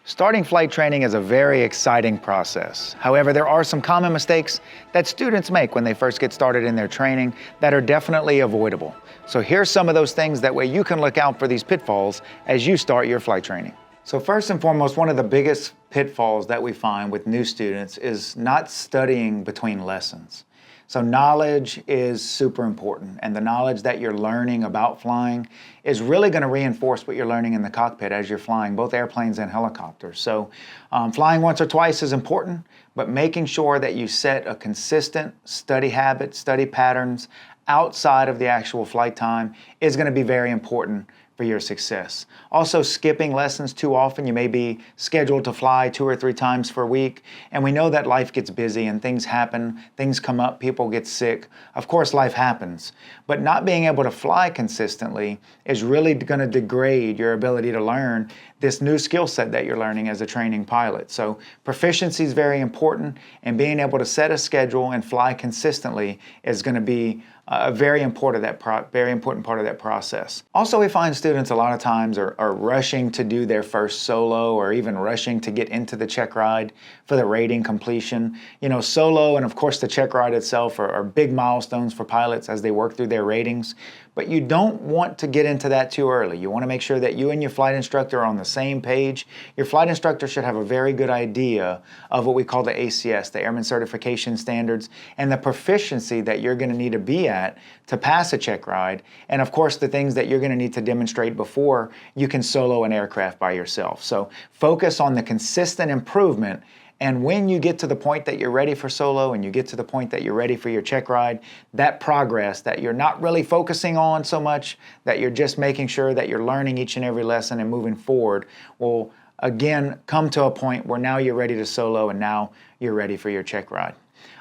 Starting flight training is a very exciting process. However, there are some common mistakes that students make when they first get started in their training that are definitely avoidable. So here's some of those things, that way you can look out for these pitfalls as you start your flight training. So first and foremost, one of the biggest pitfalls that we find with new students is not studying between lessons. So knowledge is super important, and the knowledge that you're learning about flying is really going to reinforce what you're learning in the cockpit as you're flying both airplanes and helicopters. So flying once or twice is important, but making sure that you set a consistent study habit, study patterns outside of the actual flight time is going to be very important for your success. Also, skipping lessons too often. You may be scheduled to fly 2 or 3 times per week, and we know that life gets busy and things happen, things come up, people get sick. Of course, life happens, but not being able to fly consistently is really going to degrade your ability to learn this new skill set that you're learning as a training pilot. So proficiency is very important, and being able to set a schedule and fly consistently is going to be a very important part of that process. Also, we find students a lot of times are rushing to do their first solo, or even rushing to get into the Checkride for the rating completion. You know, solo and of course the Checkride itself are big milestones for pilots as they work through their ratings. But you don't want to get into that too early. You want to make sure that you and your flight instructor are on the same page. Your flight instructor should have a very good idea of what we call the ACS, the Airman Certification Standards, and the proficiency that you're going to need to be at to pass a Checkride, and of course the things that you're going to need to demonstrate before you can solo an aircraft by yourself. So focus on the consistent improvement, and when you get to the point that you're ready for solo and you get to the point that you're ready for your Checkride, that progress that you're not really focusing on so much, that you're just making sure that you're learning each and every lesson and moving forward, will again come to a point where now you're ready to solo and now you're ready for your Checkride.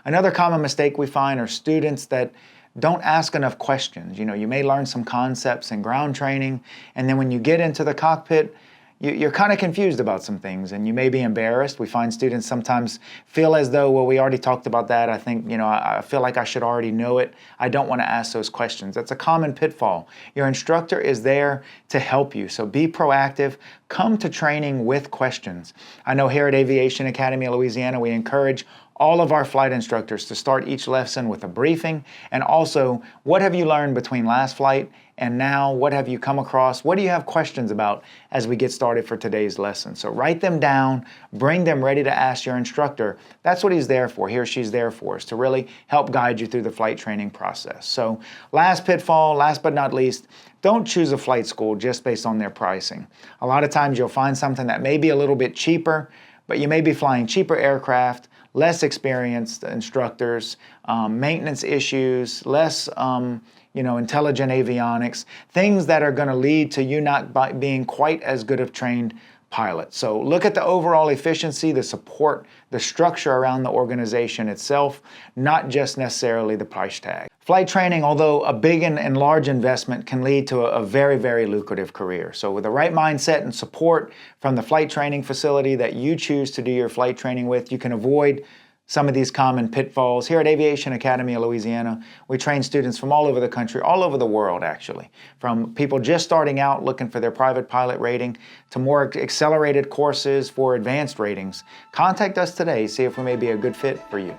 Another common mistake we find are students that don't ask enough questions. You know, you may learn some concepts in ground training, and then when you get into the cockpit, you're kind of confused about some things, and you may be embarrassed. We find students sometimes feel as though, well, we already talked about that. I think, you know, I feel like I should already know it. I don't want to ask those questions. That's a common pitfall. Your instructor is there to help you, so be proactive. Come to training with questions. I know here at Aviation Academy of Louisiana, we encourage all of our flight instructors to start each lesson with a briefing, and also, what have you learned between last flight and now? What have you come across? What do you have questions about as we get started for today's lesson? So write them down, bring them ready to ask your instructor. That's what he's there for, he or she's there for, is to really help guide you through the flight training process. So last pitfall, last but not least, don't choose a flight school just based on their pricing. A lot of times you'll find something that may be a little bit cheaper, but you may be flying cheaper aircraft, less experienced instructors, maintenance issues, less intelligent avionics, things that are going to lead to you not being quite as good of trained pilot. So look at the overall efficiency, the support, the structure around the organization itself, not just necessarily the price tag. Flight training, although a big and large investment, can lead to a very, very lucrative career. So with the right mindset and support from the flight training facility that you choose to do your flight training with, you can avoid some of these common pitfalls. Here at Aviation Academy of Louisiana, we train students from all over the country, all over the world actually, from people just starting out looking for their private pilot rating to more accelerated courses for advanced ratings. Contact us today, see if we may be a good fit for you.